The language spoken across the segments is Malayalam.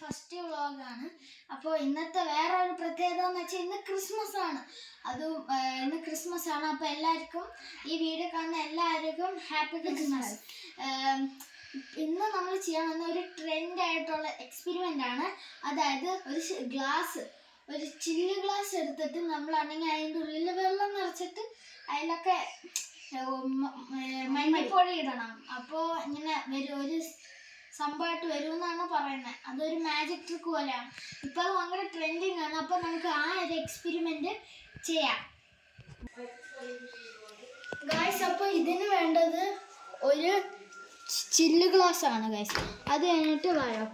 ഫസ്റ്റ് വ്ളോഗാണ്. അപ്പോൾ ഇന്നത്തെ വേറെ ഒരു പ്രത്യേകത എന്ന് വെച്ചാൽ ഇന്ന് ക്രിസ്മസ് ആണ്. ഇന്ന് ക്രിസ്മസ് ആണ്. അപ്പോൾ എല്ലാവർക്കും ഈ വീഡിയോ കാണുന്ന എല്ലാവർക്കും ഹാപ്പി ക്രിസ്മസ്. ഇന്ന് നമ്മൾ ചെയ്യാൻ വന്ന ഒരു ട്രെൻഡ് ആയിട്ടുള്ള എക്സ്പെരിമെൻ്റ് ആണ്. അതായത് ഒരു ചില്ല് ഗ്ലാസ് എടുത്തിട്ട് നമ്മളാണെങ്കിൽ അതിൻ്റെ ഉള്ളിൽ വെള്ളം നിറച്ചിട്ട് അതിലൊക്കെ മഞ്ഞപ്പൊടി ഇടണം. അപ്പോൾ ഇങ്ങനെ ഒരു സംഭവമായിട്ട് വരുമെന്നാണ് പറയുന്നത്. അതൊരു മാജിക് ട്രിക്ക് പോലെയാണ്. ഇപ്പം അത് ഭയങ്കര ട്രെൻഡിങ് ആണ്. അപ്പോൾ നമുക്ക് ആ ഒരു എക്സ്പെരിമെൻ്റ് ചെയ്യാം ഗൈസ്. അപ്പോൾ ഇതിന് വേണ്ടത് ഒരു ചില്ല് ഗ്ലാസ് ആണ് ഗൈസ്. അത് കഴിഞ്ഞിട്ട് വരാം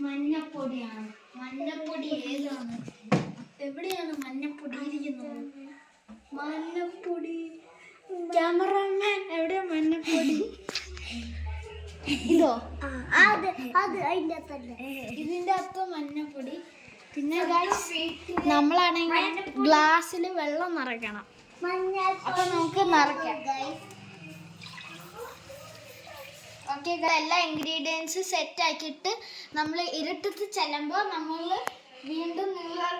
മഞ്ഞപ്പൊടിയാണ്. മഞ്ഞപ്പൊടി ഏതാണ്, എവിടെയാണ് മഞ്ഞപ്പൊടി ഇരിക്കുന്നത്? മഞ്ഞപ്പൊടി, ക്യാമറമാൻ എവിടെയാ മഞ്ഞപ്പൊടി? ഇതോ? ഇതിൻ്റെ അകത്ത് മഞ്ഞപ്പൊടി. പിന്നെ നമ്മളാണെങ്കിൽ ഗ്ലാസ്സിൽ വെള്ളം നിറയ്ക്കണം. അപ്പൊ നമുക്ക് നിറയ്ക്കാം. ഓക്കെ, എല്ലാ ഇൻഗ്രീഡിയൻസ് സെറ്റ് ആക്കിയിട്ട് നമ്മൾ ഇരുട്ടത്ത് ചെല്ലുമ്പോൾ നമ്മൾ വീണ്ടും നിങ്ങൾ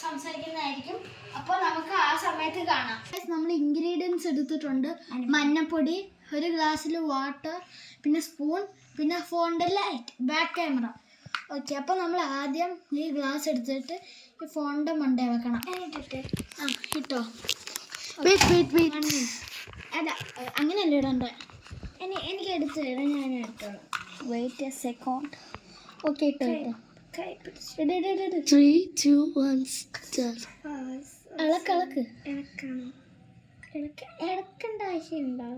സംസാരിക്കുന്നതായിരിക്കും. അപ്പോൾ നമുക്ക് ആ സമയത്ത് കാണാം. നമ്മൾ ഇൻഗ്രീഡിയൻസ് എടുത്തിട്ടുണ്ട്. മഞ്ഞപ്പൊടി, ഒരു ഗ്ലാസ്സിൽ വാട്ടർ, പിന്നെ സ്പൂൺ, പിന്നെ ഫോണിൻ്റെ ലൈറ്റ്, ബാക്ക് ക്യാമറ. ഓക്കെ, അപ്പോൾ നമ്മൾ ആദ്യം ഈ ഗ്ലാസ് എടുത്തിട്ട് ഈ ഫോണിൻ്റെ മണ്ടേ വെക്കണം. ഇട്ടോ? അല്ല, അങ്ങനെയല്ല ഇടണ്ടേ. എനിക്ക് എടുത്ത് തരാം, ഞാൻ എടുത്തോളാം. Wait A second. ഓക്കെ, ഇട്ടോ. 3, 2, 1 start. ഇളക്ക് ഇളക്കേണ്ട ആവശ്യമുണ്ടോ?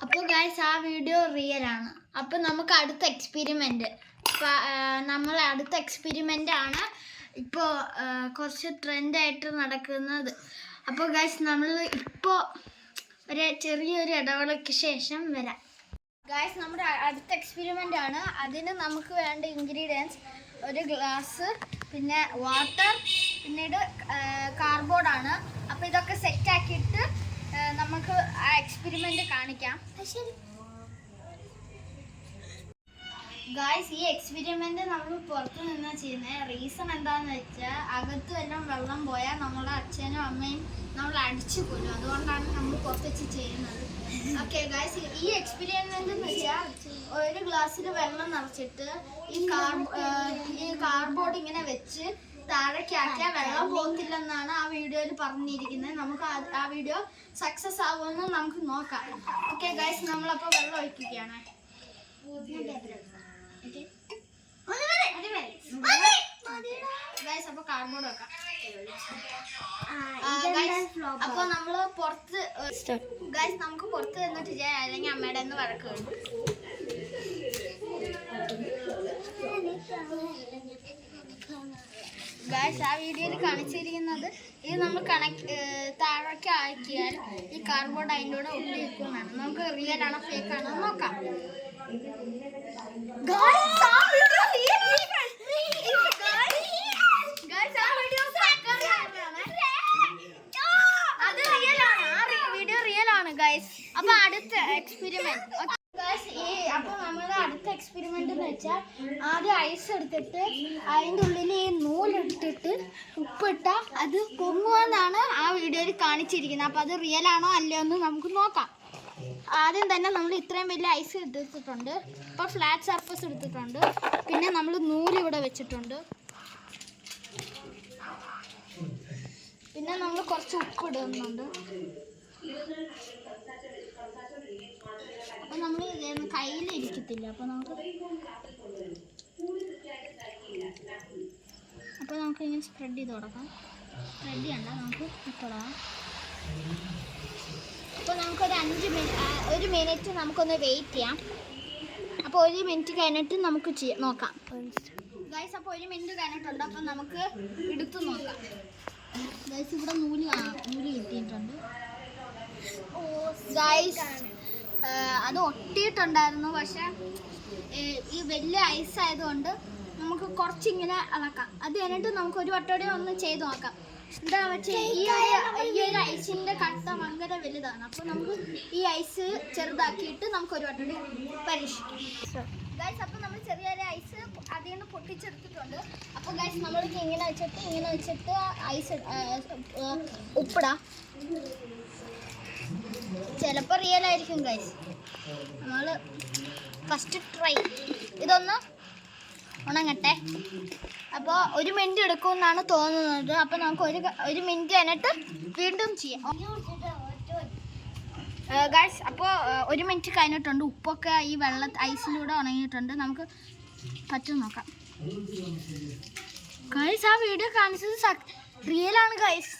അപ്പോൾ ഗൈസ്, ആ വീഡിയോ റിയൽ ആണ്. അപ്പോൾ നമുക്ക് അടുത്ത എക്സ്പെരിമെന്റ് ആണ് ഇപ്പോൾ കുറച്ച് ട്രെൻഡായിട്ട് നടക്കുന്നത്. അപ്പോൾ ഗൈസ്, നമ്മൾ ഇപ്പോൾ ചെറിയൊരു ഇടവേളയ്ക്ക് ശേഷം വരാം. ഗൈസ്, നമ്മുടെ അടുത്ത എക്സ്പെരിമെൻ്റ് ആണ്. അതിന് നമുക്ക് വേണ്ട ഇൻഗ്രീഡിയൻസ് ഒരു ഗ്ലാസ്, പിന്നെ വാട്ടർ, പിന്നീട് കാർഡ്ബോർഡാണ്. അപ്പോൾ ഇതൊക്കെ സെറ്റാക്കിയിട്ട് നമുക്ക് ആ എക്സ്പെരിമെൻ്റ് കാണിക്കാം. ശരി ഗായ്സ്, ഈ എക്സ്പെരിമെൻ്റ് നമ്മൾ പുറത്തു നിന്നാണ് ചെയ്യുന്നത്. റീസൺ എന്താണെന്ന് വെച്ചാൽ അകത്ത് എല്ലാം വെള്ളം പോയാൽ നമ്മുടെ അച്ഛനും അമ്മയും നമ്മൾ അടിച്ചു കൊല്ലും. അതുകൊണ്ടാണ് നമ്മൾ പുറത്ത് വെച്ച് ചെയ്യുന്നത്. ഓക്കെ ഗായ്സ്, ഈ എക്സ്പെരിമെൻ്റ് എന്ന് വെച്ചാൽ ഒരു ഗ്ലാസ്സിൽ വെള്ളം നിറച്ചിട്ട് ഈ കാർഡ്ബോർഡ് ഇങ്ങനെ വെച്ച് താഴേക്കാക്കിയാൽ വെള്ളം പോകത്തില്ലെന്നാണ് ആ വീഡിയോയിൽ പറഞ്ഞിരിക്കുന്നത്. നമുക്ക് ആ വീഡിയോ സക്സസ് ആവുമെന്ന് നമുക്ക് നോക്കാം. ഓക്കെ ഗായ്സ്, നമ്മളപ്പോൾ വെള്ളം ഒഴിക്കുകയാണ്. അപ്പൊ കാർഡ്ബോർഡ് വെക്കാം. അപ്പൊ നമ്മള് പുറത്ത് നമുക്ക് പുറത്ത് നിന്നിട്ട് ചെയ്യാം, അല്ലെങ്കിൽ അമ്മയുടെ ഒന്ന് വഴക്ക് വരും. ഗൈസ്, ആ വീഡിയോയിൽ കാണിച്ചിരിക്കുന്നത് ഇത് നമ്മൾ താഴേക്ക് ആക്കിയാൽ ഈ കാർഡ്ബോർഡ് അതിൻ്റെ കൂടെ ഒട്ടി വെക്കുന്നതാണ്. നമുക്ക് റിയൽ ആണോ ഫേക്ക് ആണോ നോക്കാം. അപ്പൊ അടുത്ത എക്സ്പെരിമെന്റ് അപ്പൊ നമ്മുടെ അടുത്ത എക്സ്പെരിമെന്റ് എന്ന് വെച്ചാൽ ആദ്യം ഐസ് എടുത്തിട്ട് അതിൻ്റെ ഉള്ളിൽ ഈ നൂലിട്ടിട്ട് ഉപ്പിട്ട അത് പൊങ്ങുമെന്നാണ് ആ വീഡിയോയിൽ കാണിച്ചിരിക്കുന്നത്. അപ്പൊ അത് റിയൽ ആണോ അല്ലയോ എന്ന് നമുക്ക് നോക്കാം. ആദ്യം തന്നെ നമ്മൾ ഇത്രയും വലിയ ഐസ് എടുത്തിട്ടുണ്ട്. ഇപ്പോൾ ഫ്ലാറ്റ് സർഫസ് എടുത്തിട്ടുണ്ട്. പിന്നെ നമ്മൾ നൂലിവിടെ വെച്ചിട്ടുണ്ട്. പിന്നെ നമ്മൾ കുറച്ച് ഉപ്പ് ഇടുന്നുണ്ട്. അപ്പം നമ്മൾ കയ്യിലിരിക്കത്തില്ല. അപ്പോൾ നമുക്ക് ഇങ്ങനെ സ്പ്രെഡ് ചെയ്ത് കൊടുക്കാം. സ്പ്രെഡ് ചെയ്യണ്ട, നമുക്ക് ഇട്ടോളാം. അപ്പോൾ നമുക്കൊരു 1 മിനിറ്റ് നമുക്കൊന്ന് വെയിറ്റ് ചെയ്യാം. അപ്പോൾ 1 മിനിറ്റ് കഴിഞ്ഞിട്ട് നമുക്ക് നോക്കാം ഗൈസ്. അപ്പോൾ 1 മിനിറ്റ് കഴിഞ്ഞിട്ടുണ്ട്. അപ്പോൾ നമുക്ക് എടുത്ത് നോക്കാം ഗൈസ്. ഇവിടെ നൂല് കിട്ടിയിട്ടുണ്ട് ഗൈസ്. അത് ഒട്ടിയിട്ടുണ്ടായിരുന്നു, പക്ഷെ ഈ വലിയ ഐസ് ആയതുകൊണ്ട് നമുക്ക് കുറച്ചിങ്ങനെ ഇളക്കാം. അത് കഴിഞ്ഞിട്ട് നമുക്ക് ഒരു വട്ടോടെ ഒന്ന് ചെയ്ത് നോക്കാം. എന്താ വെച്ചാൽ ഈ ഒരു ഐസിൻ്റെ കട്ട ഭയങ്കര വലുതാണ്. അപ്പോൾ നമുക്ക് ഈ ഐസ് ചെറുതാക്കിയിട്ട് നമുക്ക് ഒരു വട്ടം പരീക്ഷിക്കാം. ഗൈസ്, അപ്പോൾ നമ്മൾ ചെറിയൊരു ഐസ് അതിൽ നിന്ന് പൊട്ടിച്ചെടുത്തിട്ടുണ്ട്. അപ്പോൾ ഗൈസ് നമ്മൾക്ക് ഇങ്ങനെ വെച്ചിട്ട് ഐസ് ഉപ്പിടാം. ചിലപ്പോൾ റിയൽ ആയിരിക്കും ഗൈസ്. നമ്മൾ ഫസ്റ്റ് ട്രൈ ഇതൊന്ന് ഉണങ്ങട്ടെ. അപ്പോൾ 1 മിനിറ്റ് എടുക്കുമെന്നാണ് തോന്നുന്നത്. അപ്പോൾ നമുക്ക് ഒരു മിനിറ്റ് കഴിഞ്ഞിട്ട് വീണ്ടും ചെയ്യാം ഗൈസ്. അപ്പോൾ 1 മിനിറ്റ് കഴിഞ്ഞിട്ടുണ്ട്. ഉപ്പൊക്കെ ഈ ഐസിലൂടെ ഉണങ്ങിയിട്ടുണ്ട്. നമുക്ക് പറ്റും നോക്കാം ഗൈസ്. ആ വീഡിയോ കാണിച്ചത് റിയലാണ് ഗൈസ്.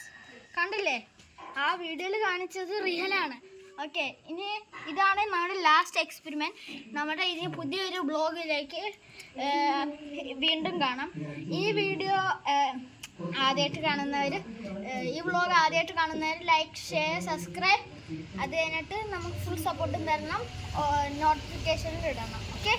കണ്ടില്ലേ? ആ വീഡിയോയിൽ കാണിച്ചത് റിയലാണ്. ഓക്കെ, ഇനി ഇതാണ് നമ്മുടെ ലാസ്റ്റ് എക്സ്പെരിമെൻറ്റ്. നമ്മുടെ ഇനി പുതിയൊരു ബ്ലോഗിലേക്ക് വീണ്ടും കാണാം. ഈ വീഡിയോ ആദ്യമായിട്ട് കാണുന്നവർ, ഈ വ്ളോഗ് ആദ്യമായിട്ട് കാണുന്നവർ ലൈക്ക്, ഷെയർ, സബ്സ്ക്രൈബ്, അത് കഴിഞ്ഞിട്ട് നമുക്ക് ഫുൾ സപ്പോർട്ടും തരണം, നോട്ടിഫിക്കേഷനിൽ ഇടണം. ഓക്കെ.